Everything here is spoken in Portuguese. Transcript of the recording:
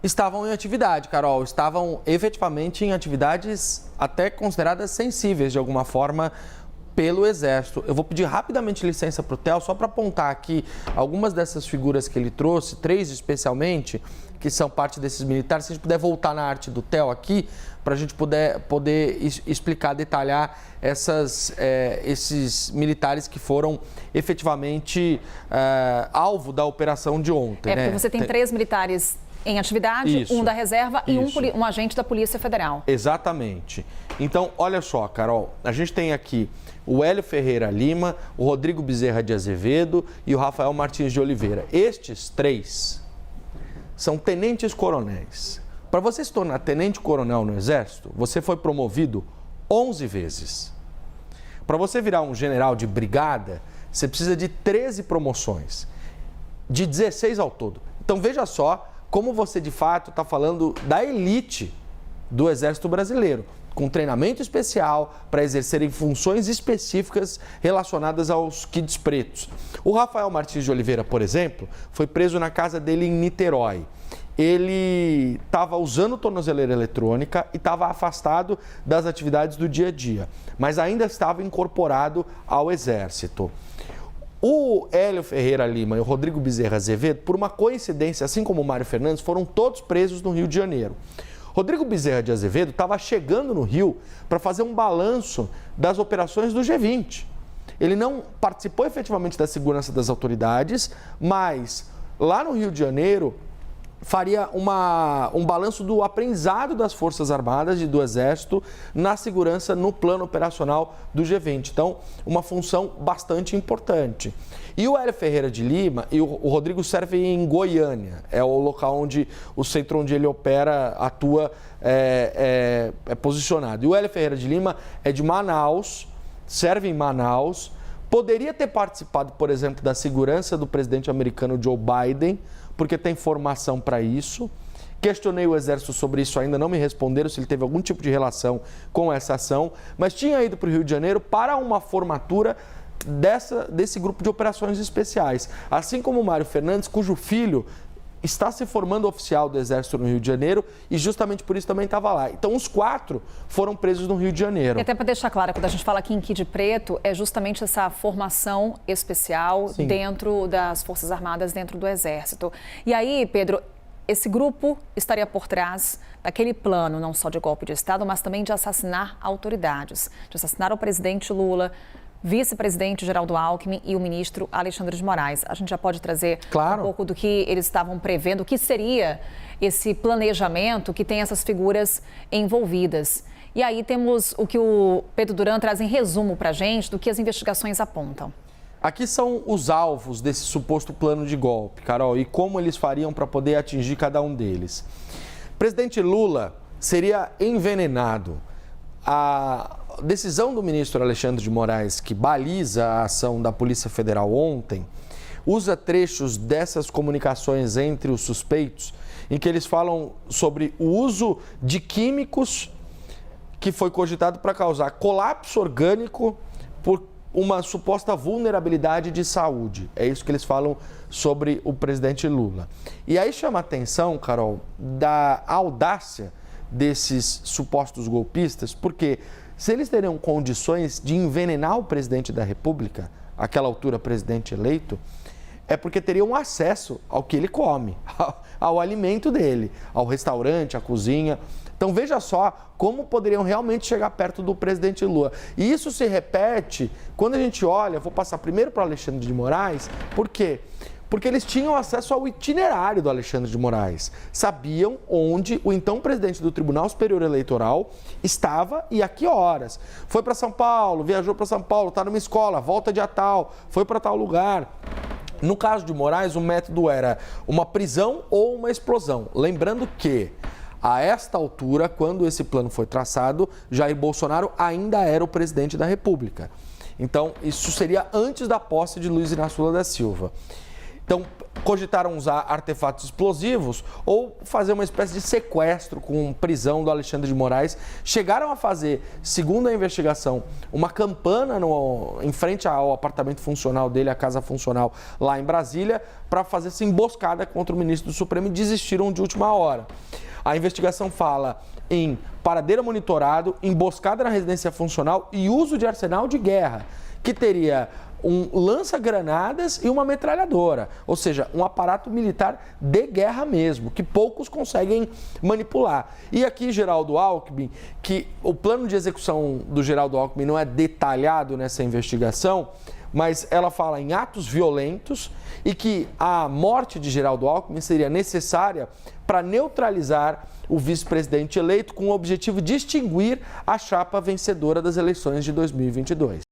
Estavam em atividade, Carol, estavam efetivamente em atividades até consideradas sensíveis de alguma forma pelo Exército. Eu vou pedir rapidamente licença para o Theo, só para apontar aqui algumas dessas figuras que ele trouxe, 3 especialmente, que são parte desses militares. Se a gente puder voltar na arte do Theo aqui, para a gente poder explicar, detalhar esses militares que foram efetivamente alvo da operação de ontem. Porque você tem 3 militares em atividade, Isso, um da reserva e um agente da Polícia Federal. Exatamente. Então, olha só, Carol, a gente tem aqui o Hélio Ferreira Lima, o Rodrigo Bezerra de Azevedo e o Rafael Martins de Oliveira. Estes 3 são tenentes-coronéis. Para você se tornar tenente-coronel no Exército, você foi promovido 11 vezes. Para você virar um general de brigada, você precisa de 13 promoções, de 16 ao todo. Então, veja só como você, de fato, está falando da elite do Exército Brasileiro, com treinamento especial para exercerem funções específicas relacionadas aos quids pretos. O Rafael Martins de Oliveira, por exemplo, foi preso na casa dele em Niterói. Ele estava usando tornozeleira eletrônica e estava afastado das atividades do dia a dia, mas ainda estava incorporado ao Exército. O Hélio Ferreira Lima e o Rodrigo Bezerra Azevedo, por uma coincidência, assim como o Mário Fernandes, foram todos presos no Rio de Janeiro. Rodrigo Bezerra de Azevedo estava chegando no Rio para fazer um balanço das operações do G20. Ele não participou efetivamente da segurança das autoridades, mas lá no Rio de Janeiro faria um balanço do aprendizado das Forças Armadas e do Exército na segurança no plano operacional do G20. Então, uma função bastante importante. E o Hélio Ferreira de Lima e o Rodrigo servem em Goiânia, é o local onde o centro onde ele opera, atua, é posicionado. E o Hélio Ferreira de Lima é de Manaus, serve em Manaus, poderia ter participado, por exemplo, da segurança do presidente americano Joe Biden, porque tem formação para isso. Questionei o Exército sobre isso, ainda não me responderam se ele teve algum tipo de relação com essa ação, mas tinha ido para o Rio de Janeiro para uma formatura desse grupo de operações especiais. Assim como o Mário Fernandes, cujo filho está se formando oficial do Exército no Rio de Janeiro e justamente por isso também estava lá. Então, os 4 foram presos no Rio de Janeiro. E até para deixar claro, quando a gente fala aqui em Kid Preto, é justamente essa formação especial Sim. dentro das Forças Armadas, dentro do Exército. E aí, Pedro, esse grupo estaria por trás daquele plano, não só de golpe de Estado, mas também de assassinar autoridades, de assassinar o presidente Lula, vice-presidente Geraldo Alckmin e o ministro Alexandre de Moraes. A gente já pode trazer um pouco do que eles estavam prevendo, o que seria esse planejamento que tem essas figuras envolvidas. E aí temos o que o Pedro Duran traz em resumo para a gente do que as investigações apontam. Aqui são os alvos desse suposto plano de golpe, Carol, e como eles fariam para poder atingir cada um deles. O presidente Lula seria envenenado. A decisão do ministro Alexandre de Moraes, que baliza a ação da Polícia Federal ontem, usa trechos dessas comunicações entre os suspeitos, em que eles falam sobre o uso de químicos que foi cogitado para causar colapso orgânico por uma suposta vulnerabilidade de saúde. É isso que eles falam sobre o presidente Lula. E aí chama a atenção, Carol, da audácia desses supostos golpistas, porque se eles teriam condições de envenenar o presidente da República, àquela altura presidente eleito, é porque teriam acesso ao que ele come, ao alimento dele, ao restaurante, à cozinha. Então veja só como poderiam realmente chegar perto do presidente Lula. E isso se repete quando a gente olha, vou passar primeiro para o Alexandre de Moraes, por quê? Porque eles tinham acesso ao itinerário do Alexandre de Moraes. Sabiam onde o então presidente do Tribunal Superior Eleitoral estava e a que horas. Foi para São Paulo, viajou para São Paulo, está numa escola, volta dia tal, foi para tal lugar. No caso de Moraes, o método era uma prisão ou uma explosão. Lembrando que, a esta altura, quando esse plano foi traçado, Jair Bolsonaro ainda era o presidente da República. Então, isso seria antes da posse de Luiz Inácio Lula da Silva. Então, cogitaram usar artefatos explosivos ou fazer uma espécie de sequestro com prisão do Alexandre de Moraes. Chegaram a fazer, segundo a investigação, uma campana em frente ao apartamento funcional dele, a casa funcional lá em Brasília, para fazer essa emboscada contra o ministro do Supremo e desistiram de última hora. A investigação fala em paradeiro monitorado, emboscada na residência funcional e uso de arsenal de guerra, que teria um lança-granadas e uma metralhadora, ou seja, um aparato militar de guerra mesmo, que poucos conseguem manipular. E aqui, Geraldo Alckmin, que o plano de execução do Geraldo Alckmin não é detalhado nessa investigação, mas ela fala em atos violentos e que a morte de Geraldo Alckmin seria necessária para neutralizar o vice-presidente eleito com o objetivo de extinguir a chapa vencedora das eleições de 2022.